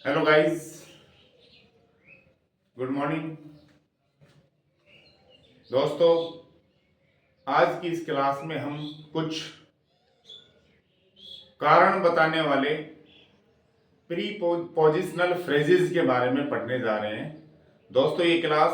Hello guys, good morning दोस्तों। आज की इस क्लास में हम कुछ कारण बताने वाले प्रीपोजिशनल फ्रेजेस के बारे में पढ़ने जा रहे हैं। दोस्तों, ये क्लास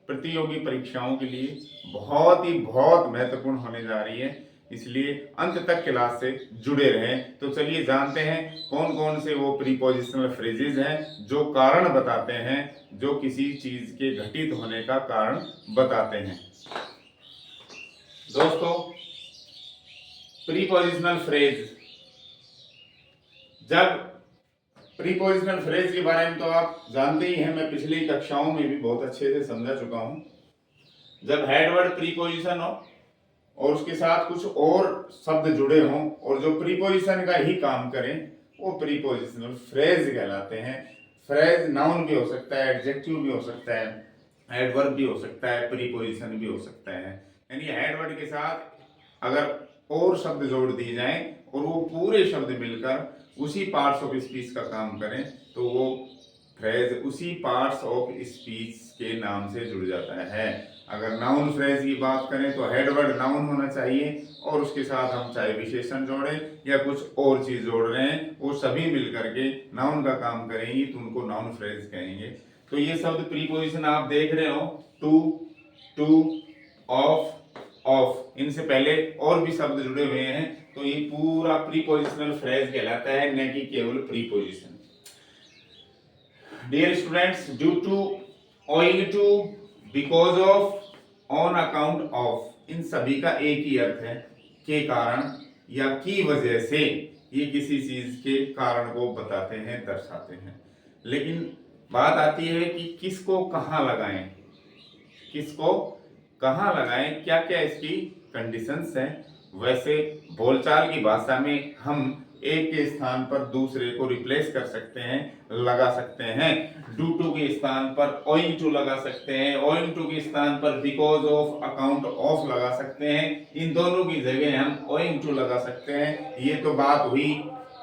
प्रतियोगी परीक्षाओं के लिए बहुत महत्वपूर्ण होने जा रही है, इसलिए अंत तक क्लास से जुड़े रहें। तो चलिए जानते हैं कौन कौन से वो प्रीपोजिशनल फ्रेजेस हैं जो कारण बताते हैं, जो किसी चीज के घटित होने का कारण बताते हैं। दोस्तों, प्रीपोजिशनल फ्रेज, जब प्रीपोजिशनल फ्रेज के बारे में तो आप जानते ही हैं, मैं पिछली कक्षाओं में भी बहुत अच्छे से समझा चुका हूं। जब हेडवर्ड प्रीपोजिशन हो और उसके साथ कुछ और शब्द जुड़े हों और जो प्रीपोजिशन का ही काम करें, वो प्रीपोजिशनल फ्रेज कहलाते हैं। फ्रेज नाउन भी हो सकता है, एडजेक्टिव भी हो सकता है, एडवर्ब भी हो सकता है, प्रीपोजिशन भी हो सकता है। यानी हेडवर्ड के साथ अगर और शब्द जोड़ दिए जाएं और वो पूरे शब्द मिलकर उसी पार्ट्स ऑफ स्पीच का काम करें तो वो फ्रेज उसी पार्ट्स ऑफ स्पीच के नाम से जुड़ जाता है। अगर नाउन फ्रेज की बात करें तो हेडवर्ड नाउन होना चाहिए और उसके साथ हम चाहे विशेषण जोड़ें या कुछ और चीज जोड़ रहे हैं, वो सभी मिलकर के नाउन का काम करेंगी तो उनको नाउन फ्रेज कहेंगे। तो ये शब्द प्रीपोजिशन आप देख रहे हो, टू, टू, ऑफ, ऑफ, इनसे पहले और भी शब्द जुड़े हुए हैं, तो ये पूरा प्रीपोजिशनल फ्रेज कहलाता है, न कि केवल preposition. Dear students, due to, owing to, because of, on account of, इन सभी का एक ही अर्थ है, के कारण या की वजह से। ये किसी चीज के कारण को बताते हैं, दर्शाते हैं। लेकिन बात आती है कि किसको कहाँ लगाएं, किसको कहाँ लगाएं, क्या क्या इसकी कंडीशंस हैं। वैसे बोलचाल की भाषा में हम एक के स्थान पर दूसरे को रिप्लेस कर सकते हैं, लगा सकते हैं। ड्यू टू के स्थान पर ओइंग टू लगा सकते हैं, ओइंग टू के स्थान पर बिकॉज ऑफ, अकाउंट ऑफ लगा सकते हैं। इन दोनों की जगह हम ओइंग टू लगा सकते हैं। ये तो बात हुई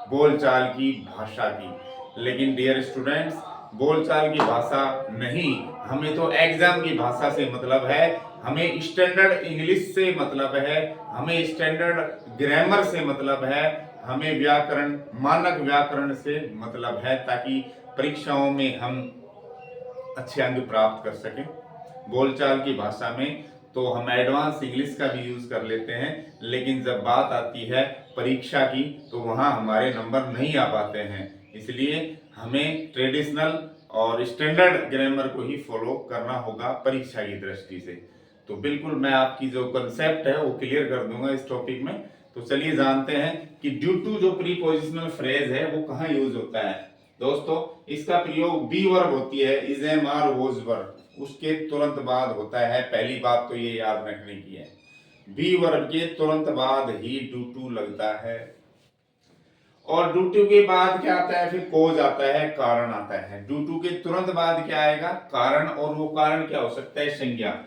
बोलचाल की भाषा की। लेकिन डियर स्टूडेंट्स, बोलचाल की भाषा नहीं, हमें तो एग्जाम की भाषा से मतलब है, हमें स्टैंडर्ड इंग्लिश से मतलब है, हमें स्टैंडर्ड ग्रामर से मतलब है, हमें व्याकरण, मानक व्याकरण से मतलब है, ताकि परीक्षाओं में हम अच्छे अंक प्राप्त कर सकें। बोलचाल की भाषा में तो हम एडवांस इंग्लिश का भी यूज कर लेते हैं, लेकिन जब बात आती है परीक्षा की तो वहां हमारे नंबर नहीं आ पाते हैं। इसलिए हमें ट्रेडिशनल और स्टैंडर्ड ग्रामर को ही फॉलो करना होगा परीक्षा की दृष्टि से। तो बिल्कुल मैं आपकी जो कंसेप्ट है वो क्लियर कर दूंगा इस टॉपिक में। तो चलिए जानते हैं कि ड्यू टू जो प्रीपोजिशनल फ्रेज है वो कहाँ यूज होता है। दोस्तों, इसका प्रयोग बी वर्ब होती है, is, am, are, was verb, उसके तुरंत बाद होता है। पहली बात तो ये याद रखने की है, बी वर्ब के तुरंत बाद ही ड्यू टू लगता है। और ड्यू टू के बाद क्या आता है, फिर कोज आता है, कारण आता है। ड्यू टू के तुरंत बाद क्या आएगा, कारण। और वो कारण क्या हो सकता है, संज्ञा,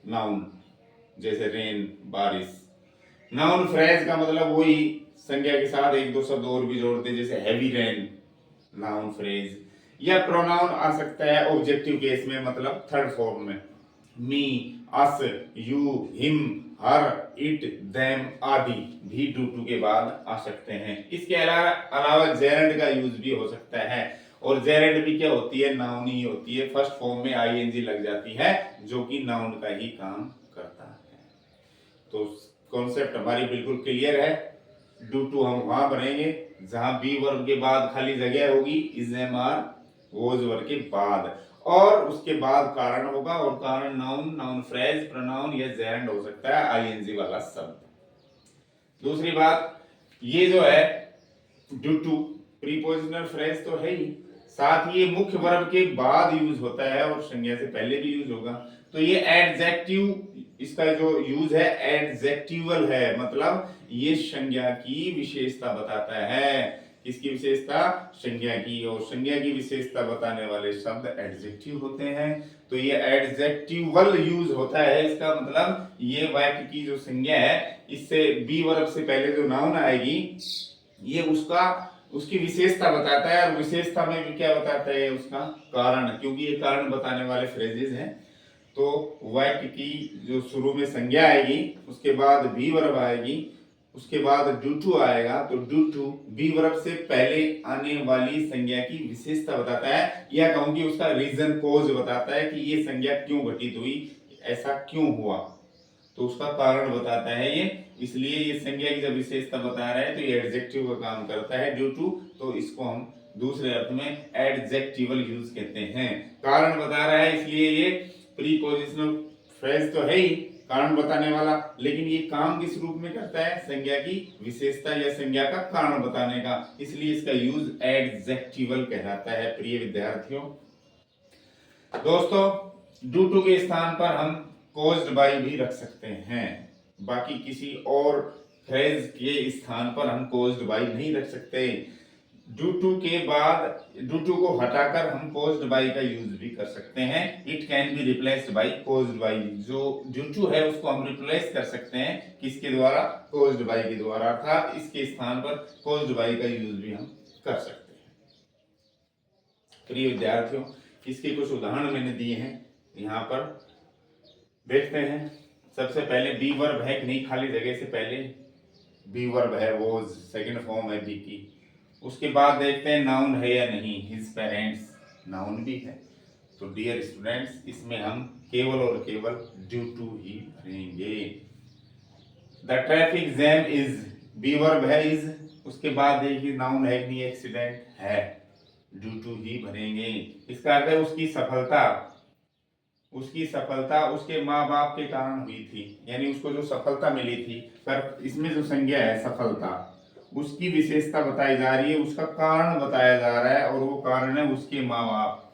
नाउन, जैसे रेन, बारिश। नाउन फ्रेज का मतलब वही संज्ञा के साथ एक दो शब्द और भी जोड़ते, जैसे हैवी रेन, नाउन फ्रेज। या प्रोनाउन आ सकता है ऑब्जेक्टिव केस में, मतलब थर्ड फॉर्म में, me, us, you, him, her, it, them आदि भी ड्यू टू के बाद आ सकते हैं। इसके अलावा जेरेंड का यूज भी हो सकता है, और जेरेंड भी क्या होती है, नाउन ही होती है। फर्स्ट फॉर्म में आईएनजी लग जाती है, जो कि नाउन का ही काम करता है। तो कॉन्सेप्ट हमारी बिल्कुल क्लियर है। ड्यू टू हम वहां बनेंगे जहां बी वर्ब के बाद खाली जगह होगी, is, am, are, was verb के बाद, और उसके बाद कारण होगा, और कारण नाउन, नाउन फ्रेज, प्रोनाउन या जेरेंड हो सकता है, आईएनजी वाला शब्द। दूसरी बात, ये जो है ड्यू टू प्रीपोजिशनल फ्रेज तो है ही, साथ ही ये मुख्य वर्ब के बाद यूज होता है और संज्ञा से पहले भी यूज होगा। तो ये एडजेक्टिव, इसका जो यूज है एडजेक्टिवल है, मतलब ये संज्ञा की विशेषता बताता है। किसकी विशेषता, संज्ञा की। और संज्ञा की विशेषता बताने वाले शब्द एडजेक्टिव होते हैं। तो ये एडजेक्टिवल यूज होता है, इसका मतलब ये वाक्य की जो संज्ञा है, इससे बी वर्ब से पहले जो नाउन आएगी, ये उसका उसकी विशेषता बताता है, और विशेषता में भी क्या बताता है, उसका कारण, क्योंकि ये कारण बताने वाले फ्रेजेस हैं। तो वाक्य की जो शुरू में संज्ञा आएगी, उसके बाद बी वर्ब आएगी, उसके बाद डू टू आएगा, तो डू टू बी वर्ब से पहले आने वाली संज्ञा की विशेषता बताता है, या कहूंगी उसका रीजन कोज बताता है कि ये संज्ञा क्यों घटित हुई, ऐसा क्यों हुआ, तो उसका कारण बताता है ये। इसलिए ये संज्ञा की जब विशेषता बता रहा है तो ये एडजेक्टिव का काम करता है ड्यू टू, तो इसको हम दूसरे अर्थ में एडजेक्टिवल यूज कहते हैं। कारण बता रहा है, इसलिए ये प्रीपोजिशनल फ्रेज तो है ही, कारण बताने वाला, लेकिन ये काम किस रूप में करता है, संज्ञा की विशेषता या संज्ञा का कारण बताने का, इसलिए इसका यूज एडजेक्टिवल कहलाता है। प्रिय विद्यार्थियों, दोस्तों, ड्यू टू के स्थान पर हम कॉज्ड बाय भी रख सकते हैं, बाकी किसी और फ्रेज के स्थान पर हम कॉज्ड बाय नहीं रख सकते। ड्यू टू के बाद ड्यू टू को हटाकर हम कॉज्ड बाय का यूज भी कर सकते हैं। It can be replaced by caused by, जो ड्यू टू है उसको हम रिप्लेस कर सकते हैं किसके द्वारा, कॉज्ड बाय के द्वारा, अर्थात इसके स्थान पर कॉज्ड बाय का यूज भी हम कर सकते हैं। प्रिय विद्यार्थियों, इसके कुछ उदाहरण मैंने दिए हैं, यहाँ पर देखते हैं। सबसे पहले बी वर्ब है कि नहीं, खाली जगह से पहले बी वर्ब है, वो सेकंड फॉर्म है बी की। उसके बाद देखते हैं नाउन है या नहीं, हिज पेरेंट्स नाउन भी है, तो डियर स्टूडेंट्स इसमें हम केवल और केवल ड्यू टू ही भरेंगे। The traffic jam is, B verb है इज, उसके बाद देखिए नाउन है कि नहीं, एक्सीडेंट है, ड्यू टू ही भरेंगे। इसका अर्थ है उसकी सफलता उसके माँ बाप के कारण हुई थी, यानी उसको जो सफलता मिली थी, पर इसमें जो संज्ञा है सफलता, उसकी विशेषता बताई जा रही है, उसका कारण बताया जा रहा है, और वो कारण है उसके माँ बाप।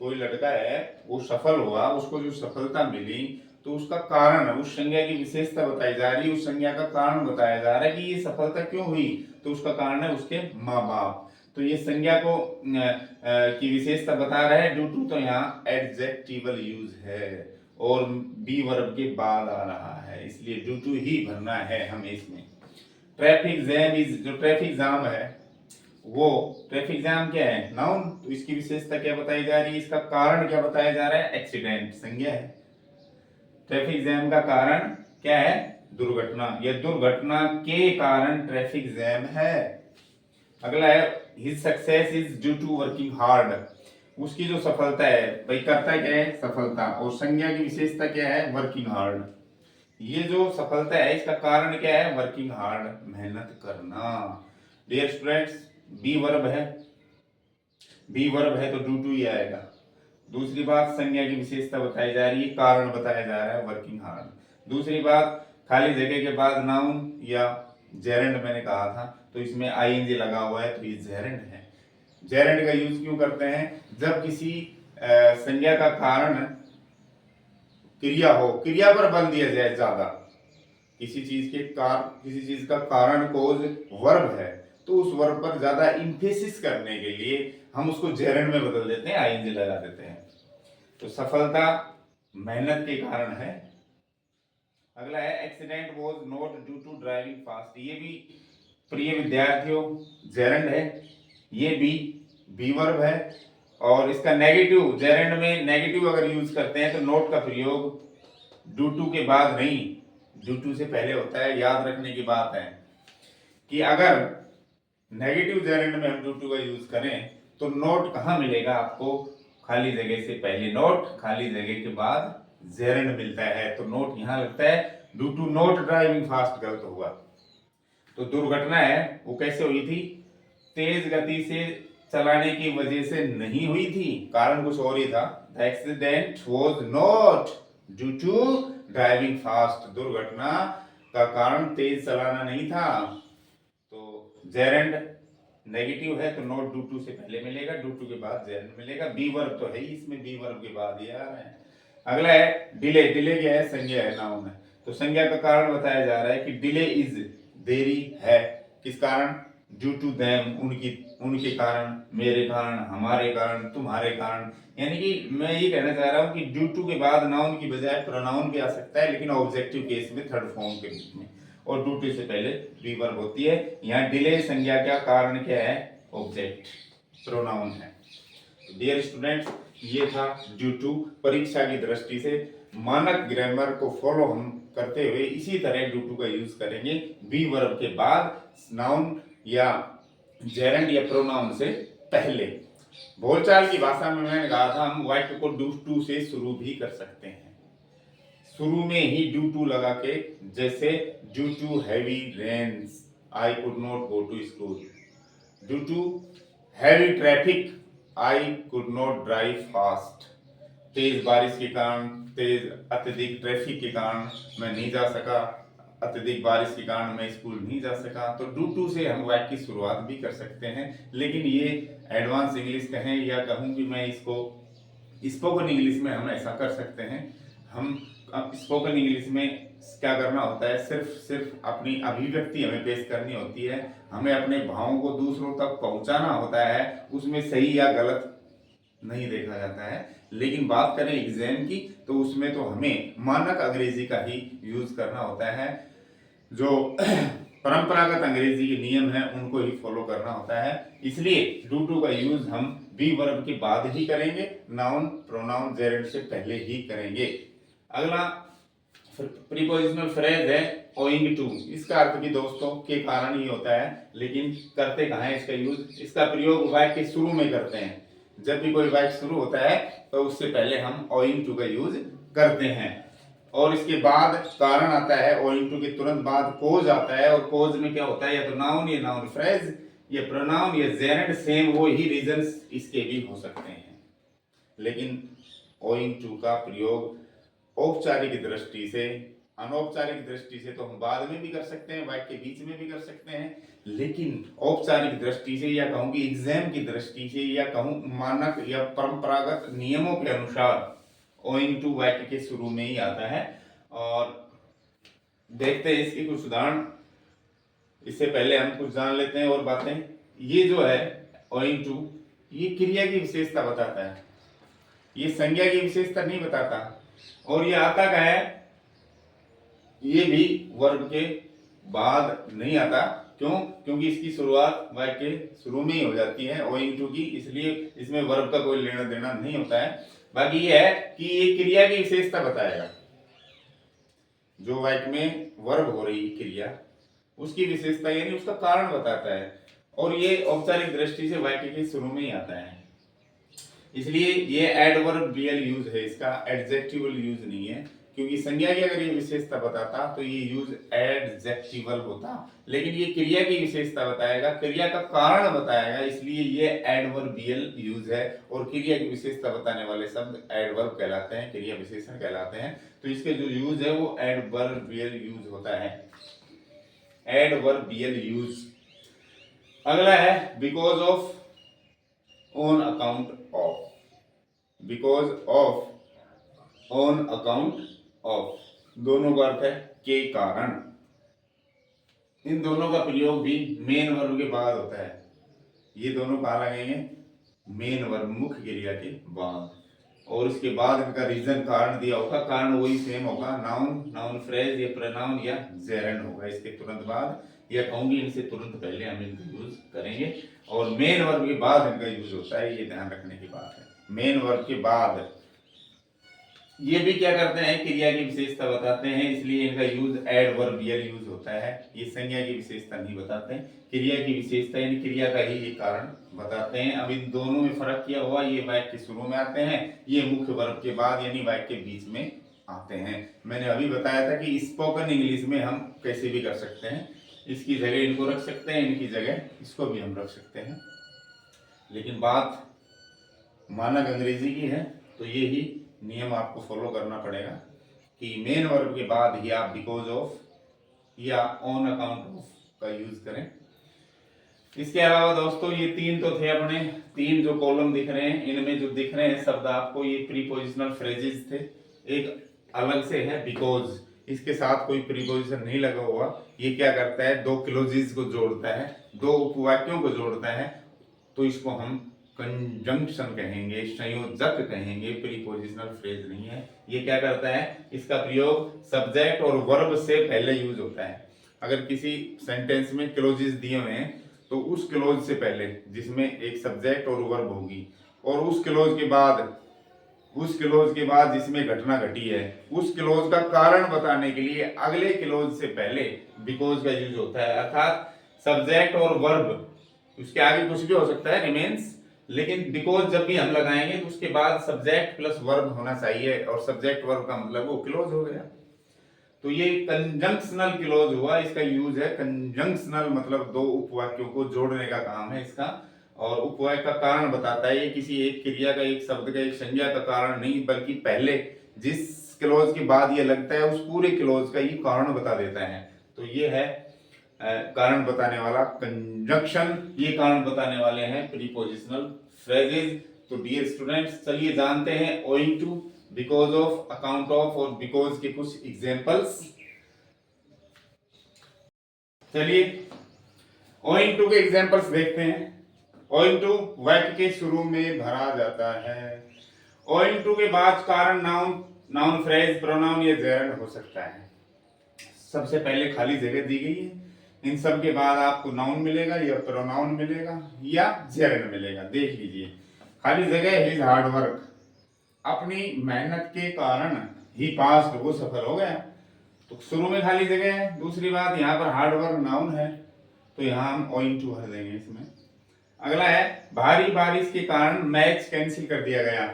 कोई लड़का है, वो सफल हुआ, उसको जो सफलता मिली, तो उसका कारण, उस संज्ञा की विशेषता बताई जा रही है, उस संज्ञा का कारण बताया जा रहा है कि ये सफलता क्यों हुई, तो उसका कारण है उसके माँ बाप। तो ये संज्ञा को की विशेषता बता रहा है ड्यू टू, तो यहाँ एडजेक्टिवल यूज है और बी वर्ब के बाद आ रहा है, इसलिए ड्यू टू ही भरना है हमें इसमें। ट्रैफिक जैम इज, जो ट्रैफिक जाम है, वो ट्रैफिक जाम क्या है, नाउन, तो इसकी विशेषता क्या बताई जा रही है, इसका कारण क्या बताया जा रहा है, एक्सीडेंट, संज्ञा है। ट्रैफिक जैम का कारण क्या है, दुर्घटना, यह दुर्घटना के कारण ट्रैफिक जैम है। अगला है his success is due to working hard, उसकी जो सफलता है, भाई करता क्या है, सफलता, और संज्ञा की विशेषता क्या है, वर्किंग हार्ड। ये जो सफलता है इसका कारण क्या है, वर्किंग हार्ड, मेहनत करना। डियर स्टूडेंट्स, बी वर्ब है, तो डू टू ही आएगा। दूसरी बात, संज्ञा की विशेषता बताई जा रही है, कारण बताया जा रहा है वर्किंग हार्ड। दूसरी बात, खाली जगह के बाद नाउन या जेरेंड मैंने कहा था, तो इसमें आईएनजी लगा हुआ है, तो ये जेरेंड है। जेरेंड का यूज क्यों करते हैं, जब किसी संज्ञा का कारण क्रिया हो, क्रिया पर बल दिया जाए ज्यादा, किसी चीज का कारण कोज वर्ब है, तो उस वर्ब पर ज्यादा इंफेसिस करने के लिए हम उसको जेरेंड में बदल देते हैं, आईएनजी लगा देते हैं। तो सफलता मेहनत के कारण है। अगला है accident was not due to driving fast, ये भी प्रिय विद्यार्थियों जेरेंड है, ये भी बी वर्ब है, और इसका नेगेटिव, जेरेंड में नेगेटिव अगर यूज करते हैं तो नोट का प्रयोग ड्यू टू के बाद नहीं, ड्यू टू से पहले होता है। याद रखने की बात है कि अगर नेगेटिव जेरेंड में हम ड्यू टू का यूज करें तो नोट कहाँ मिलेगा आपको, खाली जगह से पहले नोट, खाली जगह के बाद जेरेंड मिलता है, तो नोट यहाँ लगता है, due to not driving fast गलत हुआ। तो दुर्घटना है वो कैसे हुई थी, तेज गति से चलाने की वजह से नहीं हुई थी, कारण कुछ और ही था। The accident was not due to driving fast, दुर्घटना का कारण तेज चलाना नहीं था। तो जेरेंड नेगेटिव है तो नॉट ड्यू टू से पहले मिलेगा, ड्यू टू के बाद जेरेंड मिलेगा। बी वर्ब तो है ही इसमें, बी वर्ब के बाद ये आ रहा है। अगला है डिले, डिले क्या है, संज्ञा है, नाउन है, तो संज्ञा का कारण बताया जा रहा है कि डिले इज, देरी है, किस कारण, ड्यू टू देम, उनके कारण, मेरे कारण, हमारे कारण, तुम्हारे कारण। यानी कि मैं ये कहना चाह रहा हूँ कि ड्यू टू के बाद नाउन की बजाय प्रोनाउन भी आ सकता है, लेकिन ऑब्जेक्टिव केस में थर्ड फॉर्म के रूप में, और ड्यू टू से पहले बी वर्ब होती है। यहाँ डिले संज्ञा का कारण क्या है? ऑब्जेक्ट, प्रोनाउन है। डियर स्टूडेंट्स, ये था ड्यू टू। परीक्षा की दृष्टि से मानक ग्रामर को फॉलो हम करते हुए इसी तरह ड्यू टू का यूज करेंगे बी वर्ब के बाद, नाउन या जेरेंड या प्रोनाउन से पहले। बोलचाल की भाषा में मैंने कहा था हम वाक्य को ड्यू टू से शुरू भी कर सकते हैं, शुरू में ही ड्यू टू लगा के, जैसे due to heavy rains I could not go to school, due to heavy traffic I could not drive fast. तेज बारिश के कारण, तेज अत्यधिक ट्रैफिक के कारण मैं नहीं जा सका, अत्यधिक बारिश के कारण मैं स्कूल नहीं जा सका। तो ड्यू टू से हम वाक्य की शुरुआत भी कर सकते हैं, लेकिन ये एडवांस इंग्लिश कहें या कहूँ कि मैं इसको स्पोकन इंग्लिश में हम ऐसा कर सकते हैं। हम स्पोकन इंग्लिश में क्या करना होता है, सिर्फ अपनी अभिव्यक्ति हमें पेश करनी होती है, हमें अपने भावों को दूसरों तक पहुंचाना होता है, उसमें सही या गलत नहीं देखा जाता है। लेकिन बात करें एग्जाम की तो उसमें तो हमें मानक अंग्रेजी का ही यूज करना होता है, जो परंपरागत अंग्रेजी के नियम हैं उनको ही फॉलो करना होता है। इसलिए ड्यू टू का यूज हम बी वर्ब के बाद ही करेंगे, नाउन प्रोनाउन जेरेंड से पहले ही करेंगे। अगला प्रीपोजिशनल फ्रेज है ओइंग टू। इसका अर्थ भी दोस्तों के कारण ही होता है, लेकिन करते कहाँ है इसका यूज? इसका प्रयोग वाक्य के शुरू में करते हैं। जब भी कोई वाक्य शुरू होता है तो उससे पहले हम ओइंग टू का यूज करते हैं, और इसके बाद कारण आता है। ओइंग टू के तुरंत बाद कोज आता है, और कोज में क्या होता है? या तो नाउन या नाउन फ्रेज या प्रोनाउन या जेरेंड, सेम वो ही रीजंस इसके भी हो सकते हैं। लेकिन ओइंग टू का प्रयोग औपचारिक दृष्टि से, अनौपचारिक दृष्टि से तो हम बाद में भी कर सकते हैं, वाक्य के बीच में भी कर सकते हैं, लेकिन औपचारिक दृष्टि से या कहूँ कि एग्जाम की दृष्टि से या कहूँ मानक या परंपरागत नियमों के अनुसार ओइंग टू वाक्य के शुरू में ही आता है। और देखते हैं इसकी कुछ उदाहरण। इससे पहले हम कुछ जान लेते हैं और बातें। ये जो है ओइंग टू, ये क्रिया की विशेषता बताता है, ये संज्ञा की विशेषता नहीं बताता। और ये आता क्या है? ये भी वर्ब के बाद नहीं आता। क्यों? क्योंकि इसकी शुरुआत वाक्य के शुरू में ही हो जाती है ओइंग टू की, इसलिए इसमें वर्ब का कोई लेना देना नहीं होता है। बाकी ये है कि ये क्रिया की विशेषता बताएगा, जो वाक्य में वर्ब हो रही क्रिया उसकी विशेषता यानी उसका कारण बताता है, और ये औपचारिक दृष्टि से वाक्य के शुरू में ही आता है। इसलिए ये एडवर्बियल यूज है, इसका एडजेक्टिवल यूज नहीं है, क्योंकि संज्ञा की अगर ये विशेषता बताता तो ये यूज एडजेक्टिवल होता, लेकिन ये क्रिया की विशेषता बताएगा, क्रिया का कारण बताएगा, इसलिए ये एडवर्बियल यूज है। और क्रिया की विशेषता बताने वाले शब्द एडवर्ब कहलाते हैं, क्रिया विशेषण कहलाते हैं। तो इसके जो यूज है वो एडवर्बियल यूज होता है, एडवर्बियल यूज। अगला है because of, on account of. Because of, on account of, दोनों का अर्थ है के कारण। इन दोनों का प्रयोग भी मेन वर्ब के बाद होता है। ये दोनों कहाँ लगेंगे? मेन वर्ब, मुख्य क्रिया के बाद। और इसके बाद इनका रीजन कारण दिया होगा, कारण वही सेम होगा, नाउन, नाउन फ्रेज या प्रोनाउन या जेरेंड होगा इसके तुरंत बाद, या कहूंगी इनसे तुरंत पहले हम इनका यूज करेंगे। और मेन वर्ब के बाद इनका यूज होता है, ये ध्यान रखने की बात है। मेन वर्ब के बाद ये भी क्या करते हैं? क्रिया की विशेषता बताते हैं, इसलिए इनका यूज एडवर्बियल यूज होता है। ये संज्ञा की विशेषता नहीं बताते हैं, क्रिया की विशेषता यानी क्रिया का ही कारण बताते हैं। अब इन दोनों में फर्क किया हुआ, ये वाक्य के शुरू में आते हैं, ये मुख्य वर्ब के बाद यानी वाक्य के बीच में आते हैं। मैंने अभी बताया था कि स्पोकन इंग्लिश में हम कैसे भी कर सकते हैं, इसकी जगह इनको रख सकते हैं, इनकी जगह इसको भी हम रख सकते हैं, लेकिन बात मानक अंग्रेजी की है तो ये ही नियम आपको फॉलो करना पड़ेगा कि मेन वर्ब के बाद ही आप बिकॉज ऑफ या ऑन अकाउंट ऑफ का यूज करें। इसके अलावा दोस्तों ये तीन तो थे अपने, तीन जो कॉलम दिख रहे हैं इनमें जो दिख रहे हैं शब्द आपको, ये प्रीपोजिशनल फ्रेजेस थे। एक अलग से है बिकॉज, इसके साथ कोई प्रीपोजिशन नहीं लगा हुआ। ये क्या करता है? दो क्लोजेस को जोड़ता है, दो उपवाक्यों को जोड़ता है, तो इसको हम कंजंक्शन कहेंगे, संयोजक कहेंगे, प्रीपोजिशनल फ्रेज नहीं है। ये क्या करता है? इसका प्रयोग सब्जेक्ट और वर्ब से पहले यूज होता है। अगर किसी सेंटेंस में क्लोजेस दिए हुए हैं तो उस क्लोज से पहले जिसमें एक सब्जेक्ट और वर्ब होगी, और उस क्लोज के बाद जिसमें घटना घटी है, उस क्लोज का कारण बताने के लिए अगले क्लोज से पहले बिकॉज का यूज होता है। अर्थात सब्जेक्ट और वर्ब, उसके आगे कुछ भी हो सकता है रिमेन्स, लेकिन बिकॉज जब भी हम लगाएंगे तो उसके बाद सब्जेक्ट प्लस वर्ब होना चाहिए, और सब्जेक्ट वर्ब का मतलब वो क्लोज हो गया। तो ये कंजंक्शनल क्लोज हुआ, इसका यूज है कंजंक्शनल, मतलब दो उपवाक्यों को जोड़ने का काम है इसका, और उपवाक्य का कारण बताता है। ये किसी एक क्रिया का, एक शब्द का, एक संज्ञा का कारण नहीं, बल्कि पहले जिस क्लोज के बाद ये लगता है उस पूरे क्लोज का ये कारण बता देता है। तो ये है कारण बताने वाला कंजंक्शन, ये कारण बताने वाले हैं प्रीपोजिशनल फ्रेजेस। तो डियर स्टूडेंट्स, चलिए जानते हैं owing to, because of, account of और बिकॉज के कुछ एग्जांपल्स। चलिए ओइंग टू के एग्जांपल्स देखते हैं। ओइंग टू वाक्य के शुरू में भरा जाता है। ओइंग टू के बाद कारण नाउन फ्रेज, प्रोनाउन या जेरंड हो सकता है। सबसे पहले खाली जगह दी गई है, इन सब के बाद आपको नाउन मिलेगा या प्रोनाउन मिलेगा या जेरंड मिलेगा। देख लीजिए, खाली जगह हिज हार्ड वर्क, अपनी मेहनत के कारण ही पास्ट, वो सफल हो गया। तो शुरू में खाली जगह है। दूसरी बात, यहाँ पर हार्ड वर्क नाउन है, तो यहाँ हम ओइंग टू भर देंगे इसमें। अगला है भारी बारिश के कारण मैच कैंसिल कर दिया गया,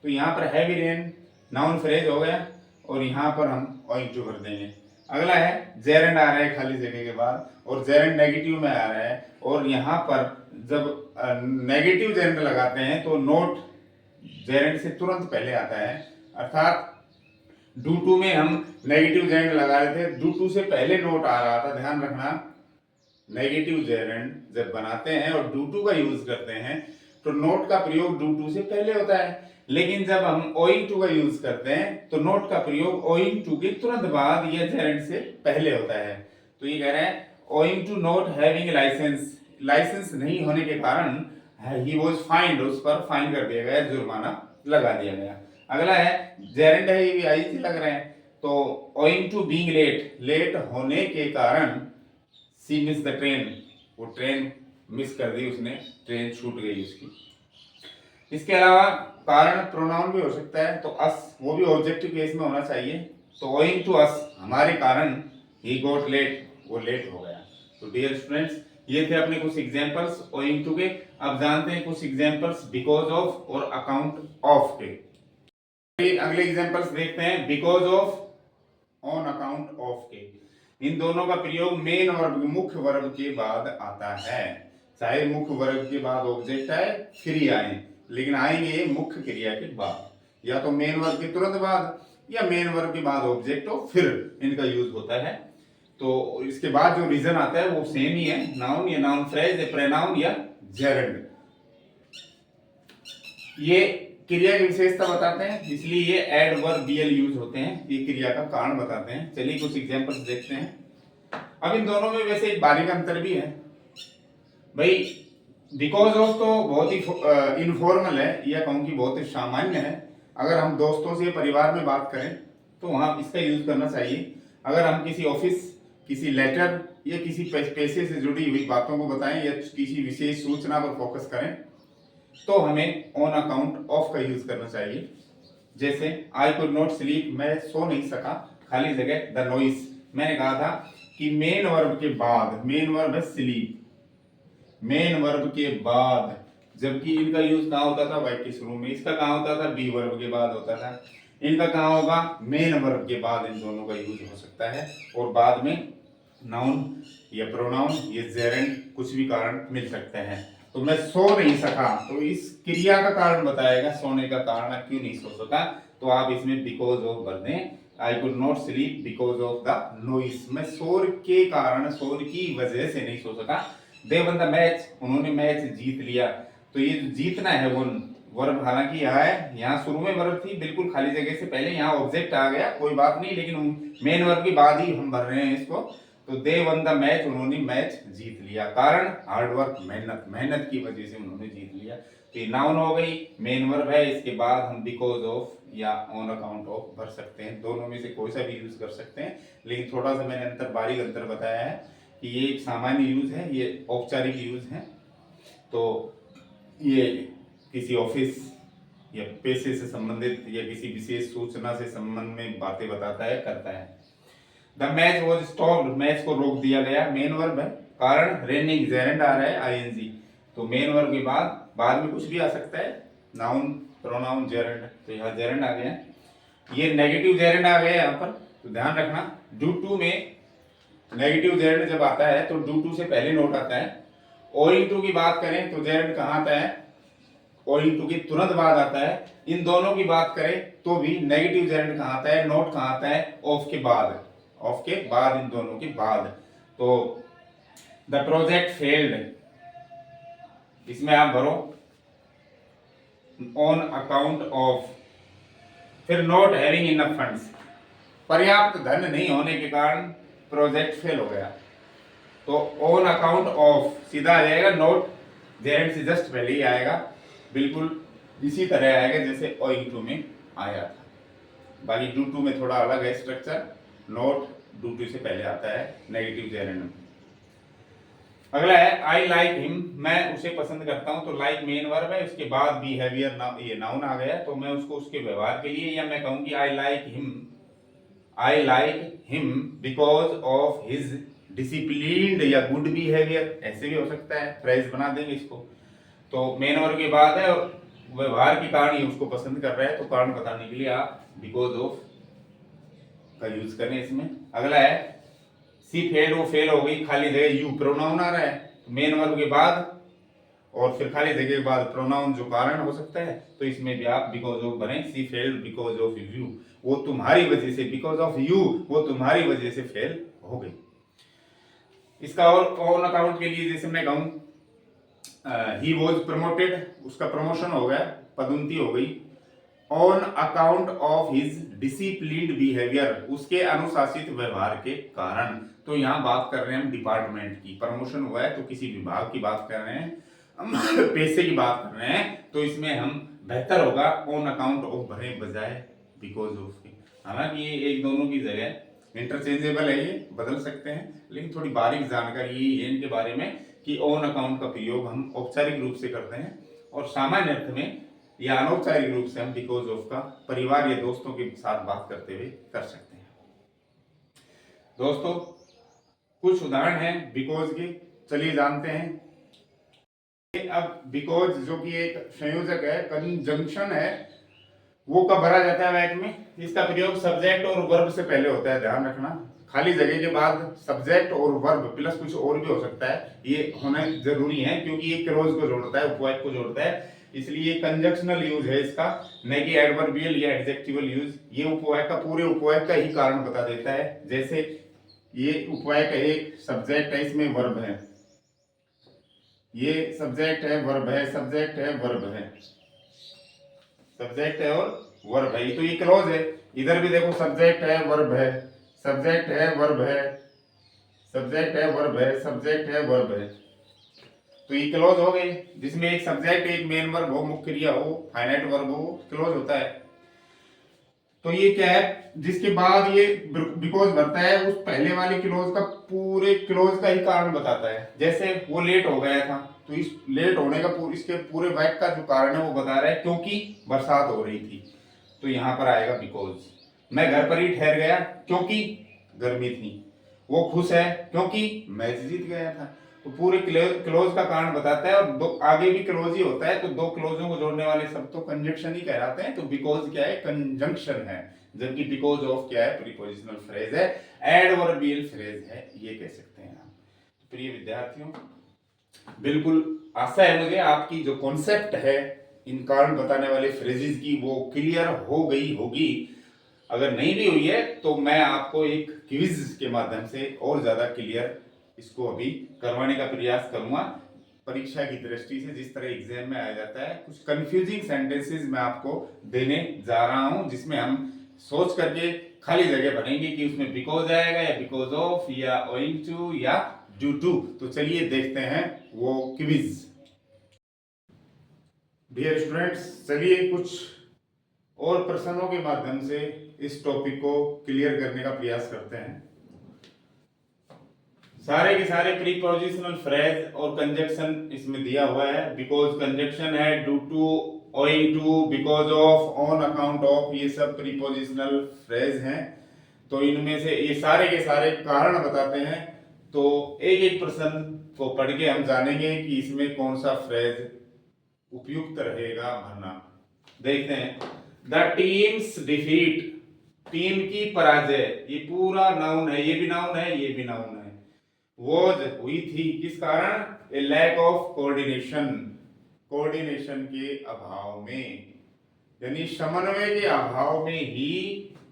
तो यहाँ पर हैवी रेन नाउन फ्रेज हो गया, और यहाँ पर हम ओइंग टू भर देंगे। अगला है जेरंड आ रहा है खाली जगह के बाद, और जेरंड नेगेटिव में आ रहा है, और यहाँ पर जब नेगेटिव जेरंड लगाते हैं तो नोट जेरंड से तुरंत पहले आता है। अर्थात डू टू में हम नेगेटिव जेरंड लगा रहे थे, डू टू से पहले नोट आ रहा था। ध्यान रखना, नेगेटिव जेरंड जब बनाते हैं और डू टू का यूज करते हैं तो नोट का प्रयोग डू टू से पहले होता है, लेकिन जब हम ओइंग टू का यूज करते हैं तो नोट का प्रयोग ओइंग टू के तुरंत बाद या जेरंड से पहले होता है। तो ये कह रहे हैं owing to not having licence, licence नहीं होने के कारण ही वाज फाइंड, उस पर फाइन कर दिया गया, जुर्माना लगा दिया गया। अगला है जेरंड है, ये भी आई से लग रहे हैं, तो owing to being late, late होने के कारण सी मिस द ट्रेन, वो ट्रेन मिस कर दी उसने, ट्रेन छूट गई उसकी। इसके अलावा कारण प्रोनाउन भी हो सकता है, तो अस, वो भी ऑब्जेक्टिव केस में होना चाहिए। तो ओइंग टू अस, हमारे कारण, ही गॉट लेट, वो लेट हो गया। तो डियर स्टूडेंट्स, ये थे अपने कुछ एग्जांपल्स ओइंग टू के। अब जानते हैं कुछ एग्जांपल्स बिकॉज ऑफ और अकाउंट ऑफ के। अगले एग्जांपल्स देखते हैं because of, on account of के। इन दोनों का प्रयोग मेन वर्ब, मुख्य वर्ब के बाद आता है। चाहे मुख्य वर्ब के बाद ऑब्जेक्ट आए फिर ही आए, लेकिन आएंगे मुख्य क्रिया के बाद, या तो मेन वर्ब के तुरंत बाद या मेन वर्ब के बाद ऑब्जेक्ट हो, फिर इनका यूज होता है। तो इसके बाद जो रीजन आता है वो सेम ही है, नाउन या नाउन फ्रेज या प्रोनाउन या जेरंड। ये क्रिया की विशेषता बताते हैं, इसलिए ये एडवर्बियल यूज होते हैं, ये क्रिया का कारण बताते हैं। चलिए कुछ एग्जांपल्स देखते हैं। अब इन दोनों में वैसे एक बारीक अंतर भी है भाई। बिकॉज ऑफ तो बहुत ही इनफॉर्मल है, या कहूँ कि बहुत ही सामान्य है। अगर हम दोस्तों से, परिवार में बात करें तो वहां इसका यूज करना चाहिए। अगर हम किसी ऑफिस, किसी लेटर या किसी पैसे से जुड़ी हुई बातों को बताएं या किसी विशेष सूचना पर फोकस करें तो हमें ऑन अकाउंट ऑफ का यूज करना चाहिए। जैसे आई कुड नॉट स्लीप, मैं सो नहीं सका, खाली जगह द नॉइस। मैंने कहा था कि मेन वर्ब के बाद, मेन वर्ब है स्लीप, मेन वर्ब के बाद, जबकि इनका यूज कहाँ होता था, वाक्य के शुरू में। इसका कहाँ होता था, बी वर्ब के बाद होता था। इनका कहाँ होगा, मेन वर्ब के बाद इन दोनों का यूज हो सकता है, और बाद में नाउन या प्रोनाउन या जेरंड कुछ भी कारण मिल सकते हैं। तो मैं सो नहीं सका, तो इस क्रिया का कारण बताएगा, सोने का कारण क्यों नहीं सो सका, तो आप इसमें बिकॉज ऑफ भर दें। आई could not sleep because of the noise, मैं शोर के कारण, शोर की वजह से नहीं सो सका। दे वन द मैच, उन्होंने मैच जीत लिया। तो ये जीतना है वो वर्ब, हालांकि यहाँ है, यहाँ शुरू में वर्ब थी बिल्कुल खाली जगह से पहले, यहाँ ऑब्जेक्ट आ गया, कोई बात नहीं, लेकिन मेन वर्ब के बाद ही हम भर रहे हैं इसको। तो दे वन द मैच, उन्होंने मैच जीत लिया। कारण हार्डवर्क, मेहनत, मेहनत की वजह से उन्होंने जीत लिया। तो ये नाउन हो गई, मेन वर्ब है। इसके बाद हम बिकॉज ऑफ या ऑन अकाउंट ऑफ भर सकते हैं, दोनों में से कोई सा भी यूज कर सकते हैं। लेकिन थोड़ा सा मैंने बारीक अंतर बताया है कि ये एक सामान्य यूज है, ये औपचारिक यूज है। तो ये किसी ऑफिस या पैसे से संबंधित या किसी विशेष सूचना से संबंध में बातें बताता है, करता है। The match was stopped, match को रोक दिया गया, मेन वर्ब है। कारण रेनिंग, जेरेंड आ रहा है, आईएनजी। तो मेन वर्ब के बाद में कुछ भी आ सकता है, नाउन, प्रोनाउन, जेरेंड। तो यहाँ जेरेंड आ गया, ये नेगेटिव जेरेंड आ गया यहाँ पर, तो ध्यान रखना। ड्यू टू में नेगेटिव जेरेंड जब आता है तो ड्यू टू से पहले नोट आता है। ओइंग टू की बात करें तो जेरेंड कहाँ आता है, ओइंग टू के तुरंत बाद आता है। इन दोनों की बात करें तो भी नेगेटिव जेरेंड कहाँ आता है, नोट कहाँ आता है, ऑफ के बाद, ऑफ के बाद, इन दोनों के बाद। तो द प्रोजेक्ट फेल्ड, इसमें आप भरो ऑन अकाउंट ऑफ, फिर नॉट हैविंग इनफ फंड्स, पर्याप्त धन नहीं होने के कारण प्रोजेक्ट फेल हो गया। तो ऑन अकाउंट ऑफ सीधा आ जाएगा, नोट जेरेंड से जस्ट पहले ही आएगा, बिल्कुल इसी तरह आएगा जैसे ओइंग टू में आया था। बाकी ड्यू टू में थोड़ा अलग है स्ट्रक्चर, नोट ड्यू टू से पहले आता है नेगेटिव जेरेंड में। अगला है आई लाइक हिम, मैं उसे पसंद करता हूं। तो लाइक मेन वर्ब है, उसके बाद बिहेवियर ये नाउन आ गया, तो मैं उसको उसके व्यवहार के लिए, या मैं कहूं कि I like him because of his disciplined या गुड बिहेवियर, ऐसे भी हो सकता है, फ्रेज बना देंगे इसको। तो मेन वर्ब के बाद है और व्यवहार के कारण ये उसको पसंद कर रहा है, तो कारण बताने के लिए आप बिकॉज ऑफ का यूज करें इसमें। अगला है सी फेल, वो फेल हो गई, खाली जगह यू, प्रोनाउन आ रहा है, तो मेन वर्ब के बाद और फिर खाली जगह के बाद प्रोनाउन जो कारण हो सकता है, तो इसमें भी आप बिकॉज ऑफ भरें। See failed because of you, वो तुम्हारी वजह से, बिकॉज ऑफ यू, वो तुम्हारी वजह से फेल हो गई। इसका और ऑन अकाउंट के लिए जैसे मैं कहूं ही वॉज प्रमोटेड, उसका प्रमोशन हो गया, पदोन्नति हो गई। On account of his disciplined behaviour, उसके अनुशासित व्यवहार के कारण। तो यहाँ बात कर रहे हैं हम डिपार्टमेंट की, प्रमोशन हुआ है तो किसी विभाग की बात कर रहे हैं, हम पैसे की बात कर रहे हैं, तो इसमें हम बेहतर होगा ऑन अकाउंट ऑफ भरे बजाय बिकॉज ऑफ के। हालांकि ये एक दोनों की जगह इंटरचेंजेबल है, ये बदल सकते हैं, लेकिन थोड़ी बारीक जानकारी ये है इनके बारे में कि ऑन अकाउंट का प्रयोग हम औपचारिक रूप से करते हैं और सामान्य अर्थ में या अनौपचारिक रूप से हम बिकॉज ऑफ का परिवार या दोस्तों के साथ बात करते हुए कर सकते हैं। दोस्तों कुछ उदाहरण हैं बिकॉज के, चलिए जानते हैं। अब बिकॉज जो कि एक संयोजक है, कंजंक्शन है, वो कब भरा जाता है वाक्य में, इसका प्रयोग सब्जेक्ट और वर्ब से पहले होता है, ध्यान रखना। खाली जगह के बाद सब्जेक्ट और वर्ब प्लस कुछ और भी हो सकता है, ये होना जरूरी है क्योंकि ये क्लोज को जोड़ता है, उपवाक्य को जोड़ता है, इसलिए कंजंक्शनल यूज है इसका, न कि एडवर्बियल या एडजेक्टिवल यूज। ये उपवाक्य का, पूरे उपवाक्य का ही कारण बता देता है। जैसे ये उपवाक्य एक सब्जेक्ट है, इसमें वर्ब है, ये सब्जेक्ट है, वर्ब है, सब्जेक्ट है, वर्ब है, सब्जेक्ट है और वर्ब है, तो ये क्लोज है। इधर भी देखो सब्जेक्ट है, वर्ब है, सब्जेक्ट है, वर्ब है, सब्जेक्ट है, वर्ब है, सब्जेक्ट है, वर्ब है, तो ये क्लोज हो गए। जिसमें एक सब्जेक्ट, एक मेन वर्ब हो, मुख्य क्रिया हो, फाइनाइट वर्ब हो, क्लोज होता है। तो ये क्या है, जिसके बाद ये बिकॉज भरता है, उस पहले वाले क्लोज का, पूरे क्लोज का ही कारण बताता है। जैसे वो लेट हो गया था, तो इस लेट होने का इसके पूरे वाक्य का जो कारण है वो बता रहा है, क्योंकि बरसात हो रही थी, तो यहाँ पर आएगा बिकॉज। मैं घर पर ही ठहर गया क्योंकि गर्मी थी। वो खुश है क्योंकि मैच जीत गया था। तो पूरे क्लोज का कारण बताता है, और दो आगे भी क्लोज ही होता है, तो दो क्लोजों को जोड़ने वाले शब्द तो कंजंक्शन ही कहलाते हैं। तो बिकॉज क्या है, कंजंक्शन है, जबकि बिकॉज ऑफ क्या है, प्रीपोजिशनल फ्रेज है, एडवर्बियल फ्रेज है, ये कह सकते हैं आप। प्रिय विद्यार्थियों, बिल्कुल आशा है मुझे आपकी जो कॉन्सेप्ट है इन कारण बताने वाले फ्रेजेस की वो क्लियर हो गई होगी। अगर नहीं भी हुई है तो मैं आपको एक क्विज के माध्यम से और ज्यादा क्लियर इसको अभी करवाने का प्रयास करूंगा। परीक्षा की दृष्टि से जिस तरह एग्जाम में आ जाता है, कुछ कंफ्यूजिंग सेंटेंसेस मैं आपको देने जा रहा हूं, जिसमें हम सोच करके खाली जगह भरेंगे कि उसमें बिकॉज आएगा या बिकॉज ऑफ या ओइंग टू या ड्यू टू। तो चलिए देखते हैं वो क्विज। डियर स्टूडेंट्स, चलिए कुछ और प्रश्नों के माध्यम से इस टॉपिक को क्लियर करने का प्रयास करते हैं। सारे के सारे प्रीपोजिशनल फ्रेज और कंजक्शन इसमें दिया हुआ है। बिकॉज कंजक्शन है, due to, owing to, because of, on account of, ये सब प्रीपोजिशनल फ्रेज हैं। तो इनमें से ये सारे के सारे कारण बताते हैं। तो एक एक प्रश्न को पढ़ के हम जानेंगे कि इसमें कौन सा फ्रेज उपयुक्त रहेगा भरना। देखते हैं। द टीम्स डिफीट, टीम की पराजय, ये पूरा नाउन है, ये भी नाउन है, ये भी नाउन है। वॉज हुई थी, किस कारण? A lack of coordination, coordination के अभाव में, यानी समन्वय के अभाव में ही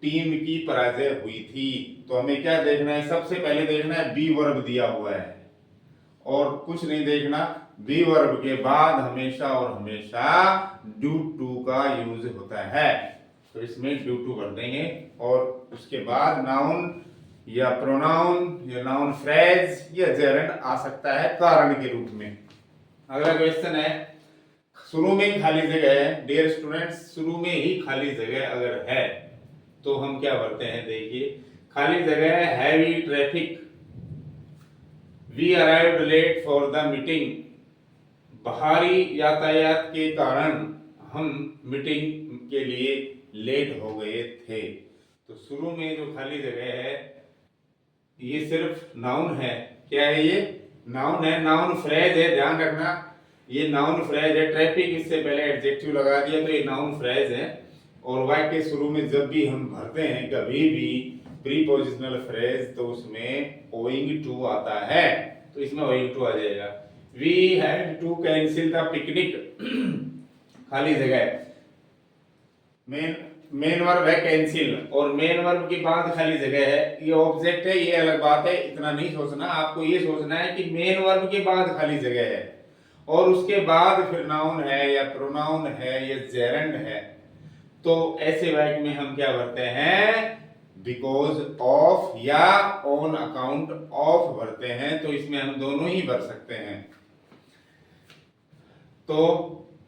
टीम की पराजय हुई थी। तो हमें क्या देखना है? सबसे पहले देखना है बी वर्ब दिया हुआ है और कुछ नहीं देखना। बी वर्ब के बाद हमेशा और हमेशा ड्यू टू का यूज होता है, तो इसमें ड्यू टू भर देंगे। और उसके बाद नाउन या प्रोनाउन या नाउन फ्रेज या जेरेंड आ सकता है कारण के रूप में। अगला क्वेश्चन है, शुरू में ही खाली जगह है। डियर स्टूडेंट्स, शुरू में ही खाली जगह अगर है तो हम क्या भरते हैं? देखिए, खाली जगह है, heavy traffic, we arrived late for the meeting, भारी यातायात के कारण हम मीटिंग के लिए लेट हो गए थे। तो शुरू में जो खाली जगह है ये सिर्फ नाउन है। क्या है ये? नाउन है, नाउन फ्रेज है, ध्यान रखना ये नाउन फ्रेज है। ट्रैफिक इससे पहले एडजेक्टिव लगा दिया तो ये नाउन फ्रेज है। और वाक्य के शुरू में जब भी हम भरते हैं कभी भी प्रीपोजिशनल फ्रेज तो उसमें ओइंग टू आता है, तो इसमें ओइंग टू आ जाएगा। We had to cancel the picnic, खाली जगह, मेन वर्ब है कैंसिल और मेन वर्ब के बाद खाली जगह है। ये ऑब्जेक्ट है, ये अलग बात है, इतना नहीं सोचना। आपको ये सोचना है कि मेन वर्ब के बाद खाली जगह है और उसके बाद फिर नाउन है या प्रोनाउन है या जेरेंड है। तो ऐसे वाक्य में हम क्या भरते हैं? बिकॉज ऑफ या ऑन अकाउंट ऑफ भरते हैं। तो इसमें हम दोनों ही भर सकते हैं। तो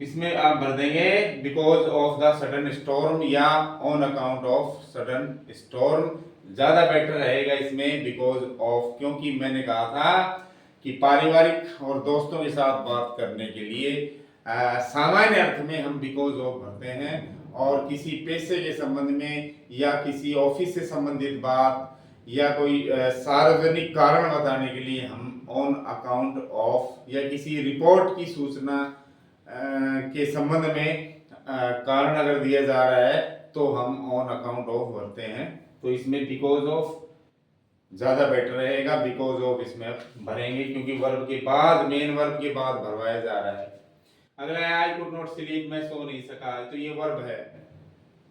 इसमें आप भर देंगे because of the sudden storm या on account of sudden storm. ज्यादा बेटर रहेगा इसमें बिकॉज ऑफ, क्योंकि मैंने कहा था कि पारिवारिक और दोस्तों के साथ बात करने के लिए सामान्य अर्थ में हम बिकॉज ऑफ भरते हैं और किसी पेशे के संबंध में या किसी ऑफिस से संबंधित बात या कोई सार्वजनिक कारण बताने के लिए हम ऑन अकाउंट ऑफ या किसी रिपोर्ट की सूचना के संबंध में कारण अगर दिया जा रहा है तो हम ऑन अकाउंट ऑफ भरते हैं। तो इसमें बिकॉज ऑफ ज्यादा बेटर रहेगा, बिकॉज ऑफ इसमें भरेंगे क्योंकि वर्ब के बाद, मेन वर्ब के बाद भरवाया जा रहा है। अगला है आई कुड नॉट स्लीप, मैं सो नहीं सका, तो ये वर्ब है।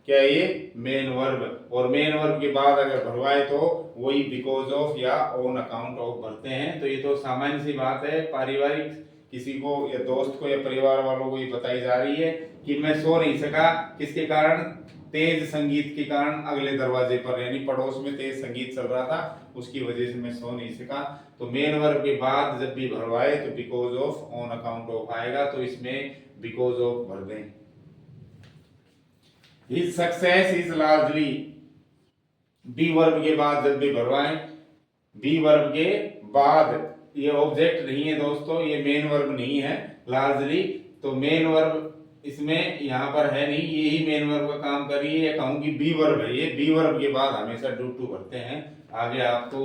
क्या ये? Main verb. और मेन वर्ब के बाद अगर भरवाए तो वही बिकॉज ऑफ या ऑन अकाउंट ऑफ भरते हैं। तो ये तो सामान्य सी बात है, पारिवारिक किसी को या दोस्त को या परिवार वालों को ये बताई जा रही है कि मैं सो नहीं सका, किसके कारण? तेज संगीत के कारण अगले दरवाजे पर, यानी पड़ोस में तेज संगीत चल रहा था, उसकी वजह से मैं सो नहीं सका। तो मेन वर्ब के बाद जब भी भरवाए तो because of, on account of आएगा, तो इसमें बिकॉज ऑफ भर दें। His success is largely, B verb के बाद जब भी भरवाएं, बी वर्ब के बाद, ये ऑब्जेक्ट नहीं है दोस्तों, ये मेन वर्ब नहीं है लार्जली। तो मेन वर्ब इसमें यहाँ पर है नहीं, ये ही मेन वर्ब का काम कर रही है। या कहूँ कि बी वर्ब है, ये बी वर्ब के बाद हमेशा डू टू भरते हैं। आगे आपको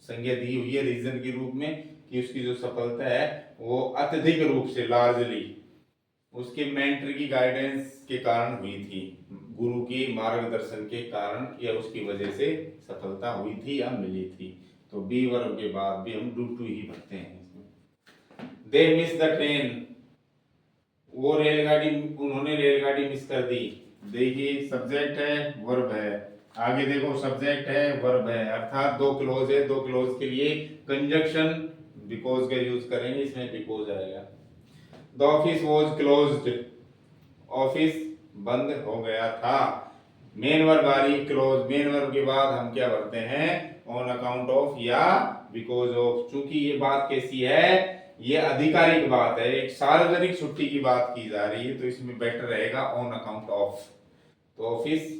संज्ञा दी हुई है रीजन के रूप में कि उसकी जो सफलता है वो अत्यधिक रूप से, लार्जली उसके मेंटर की गाइडेंस के कारण हुई थी, गुरु के मार्गदर्शन के कारण या उसकी वजह से सफलता हुई थी या मिली थी। तो बी वर्ब के बाद भी हम डू टू ही भरते हैं इसमें। दे मिस द ट्रेन, वो रेलगाड़ी, उन्होंने रेलगाड़ी मिस कर दी। देखिए सब्जेक्ट है, वर्ब है, आगे देखो सब्जेक्ट है, वर्ब है, अर्थात दो क्लोज है। दो क्लोज के लिए कंजक्शन बिकॉज का यूज करेंगे, इसमें बिकॉज आएगा। The office was closed, office बंद हो गया था। मेन वर्ब आ रही क्लोज, मेन वर्ब के बाद हम क्या भरते हैं, ऑन अकाउंट ऑफ या बिकॉज ऑफ। चूंकि ये बात कैसी है, ये आधिकारिक बात है, एक सार्वजनिक छुट्टी की बात की जा रही है, तो इसमें बेटर रहेगा ऑन अकाउंट ऑफ। तो ऑफिस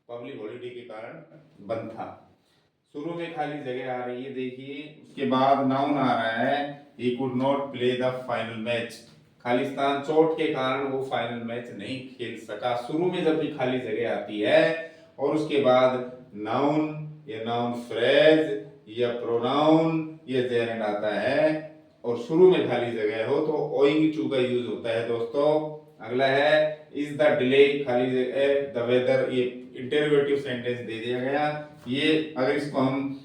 पब्लिक हॉलीडे के कारण बंद था। शुरू में खाली जगह आ रही है, देखिए, उसके बाद नाउन आ रहा है, he could not play the final match. Khalistan चोट के कारण वो फाइनल मैच नहीं खेल सका। शुरू में जब भी खाली जगह आती है और उसके बाद नाउन या नाउन फ्रेज या प्रोनाउन या जेरेंड आता है और शुरू में खाली जगह हो तो ओइंग टू का यूज होता है दोस्तों। अगला है इज द डिले, खाली जगह द वेदर, ये इंटरोगेटिव सेंटेंस दे दिया गया। ये अगर इसको हम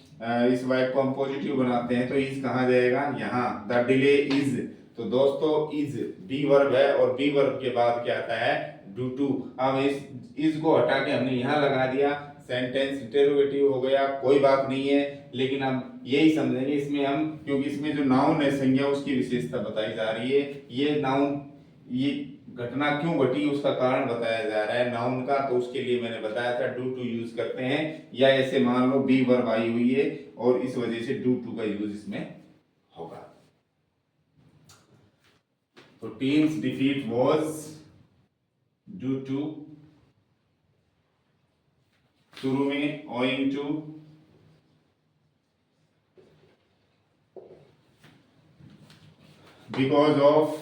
इस वर्ब को हम पॉजिटिव बनाते हैं तो इज कहाँ जाएगा, यहाँ, द डिले इज। तो दोस्तों इज बी वर्ब है और बी वर्ब के बाद क्या आता है, ड्यू टू। अब इस को हटा के हमने यहाँ लगा दिया, सेंटेंस इंटरोगेटिव हो गया, कोई बात नहीं है। लेकिन हम यही समझेंगे इसमें हम, क्योंकि इसमें जो नाउन है संज्ञा उसकी विशेषता बताई जा रही है। ये नाउन, ये घटना क्यों घटी उसका कारण बताया जा रहा है नाउन का, तो उसके लिए मैंने बताया था डू टू यूज करते हैं। या ऐसे मान लो बी वर्ब आई हुई है और इस वजह से डू टू का यूज इसमें होगा। तो team's defeat was due to, शुरू में ओइंग टू, बिकॉज ऑफ,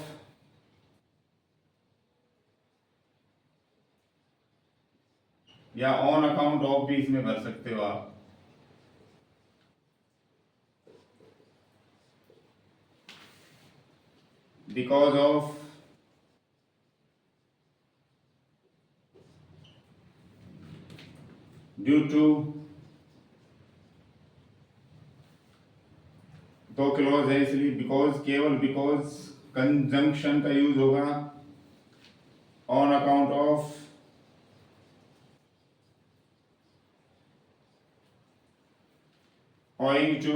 या ऑन अकाउंट ऑफ भी इसमें भर सकते हो आप। बिकॉज ऑफ, ड्यू टू, तो क्लोज है इसलिए बिकॉज, केवल बिकॉज, कंजंक्शन का यूज होगा, on account of, owing to,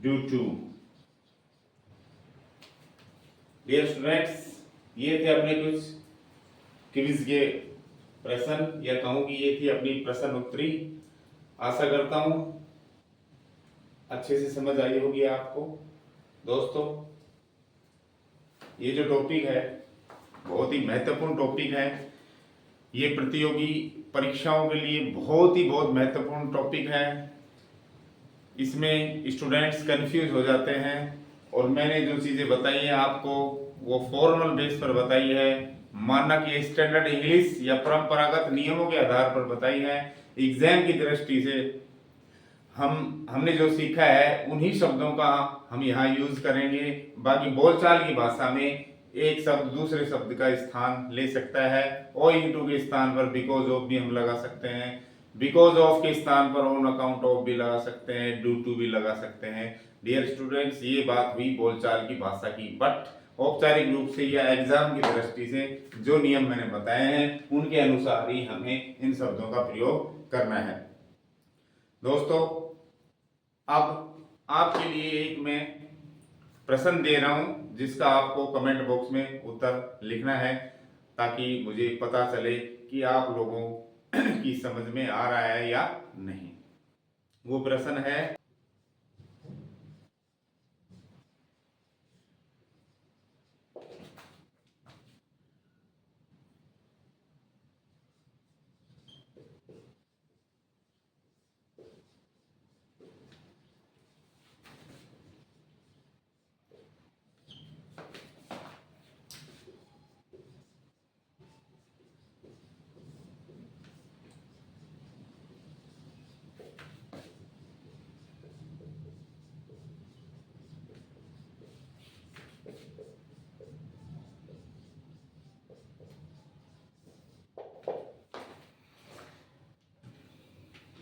due to। Dear students, ये थे अपने कुछ क्विज के प्रश्न, या कहूँ कि ये थी अपनी प्रश्न उत्तरी। आशा करता हूँ अच्छे से समझ आई होगी आपको। दोस्तों, ये जो टॉपिक है बहुत ही महत्वपूर्ण टॉपिक है। ये प्रतियोगी परीक्षाओं के लिए बहुत महत्वपूर्ण टॉपिक है। इसमें स्टूडेंट्स कंफ्यूज हो जाते हैं और मैंने जो चीज़ें बताई हैं आपको वो फॉर्मल बेस पर बताई है, मानक या स्टैंडर्ड इंग्लिश या परंपरागत नियमों के आधार पर बताई है। एग्जाम की दृष्टि से हमने जो सीखा है उन्हीं शब्दों का हम यहाँ यूज करेंगे। बाकी बोलचाल की भाषा में एक शब्द दूसरे शब्द का स्थान ले सकता है। ओइंग टू के स्थान पर बिकॉज ऑफ भी हम लगा सकते हैं, बिकॉज ऑफ के स्थान पर ऑन अकाउंट ऑफ भी लगा सकते हैं, ड्यू टू भी लगा सकते हैं। डियर स्टूडेंट्स, ये बात हुई बोलचाल की भाषा की, बट औपचारिक रूप से या एग्जाम की दृष्टि से जो नियम मैंने बताए हैं उनके अनुसार ही हमें इन शब्दों का प्रयोग करना है। दोस्तों, अब आपके लिए एक मैं प्रश्न दे रहा हूं जिसका आपको कमेंट बॉक्स में उत्तर लिखना है ताकि मुझे पता चले कि आप लोगों की समझ में आ रहा है या नहीं। वो प्रश्न है,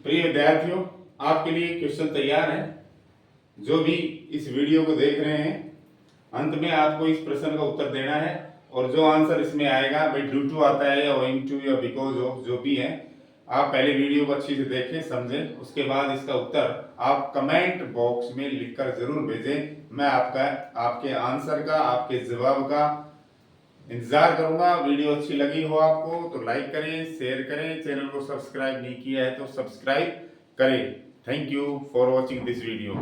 प्रिय विद्यार्थियों, आपके लिए क्वेश्चन तैयार है। जो भी इस वीडियो को देख रहे हैं, अंत में आपको इस प्रश्न का उत्तर देना है और जो आंसर इसमें आएगा, भाई ड्यू टू आता है या ओइंग टू या बिकॉज ऑफ, जो भी है, आप पहले वीडियो को अच्छी से देखें, समझें, उसके बाद इसका उत्तर आप कमेंट बॉक्स में लिखकर जरूर भेजें। मैं आपके आंसर का, आपके जवाब का इंतजार करूंगा। वीडियो अच्छी लगी हो आपको तो लाइक करें, शेयर करें, चैनल को सब्सक्राइब नहीं किया है तो सब्सक्राइब करें। Thank you for watching this video.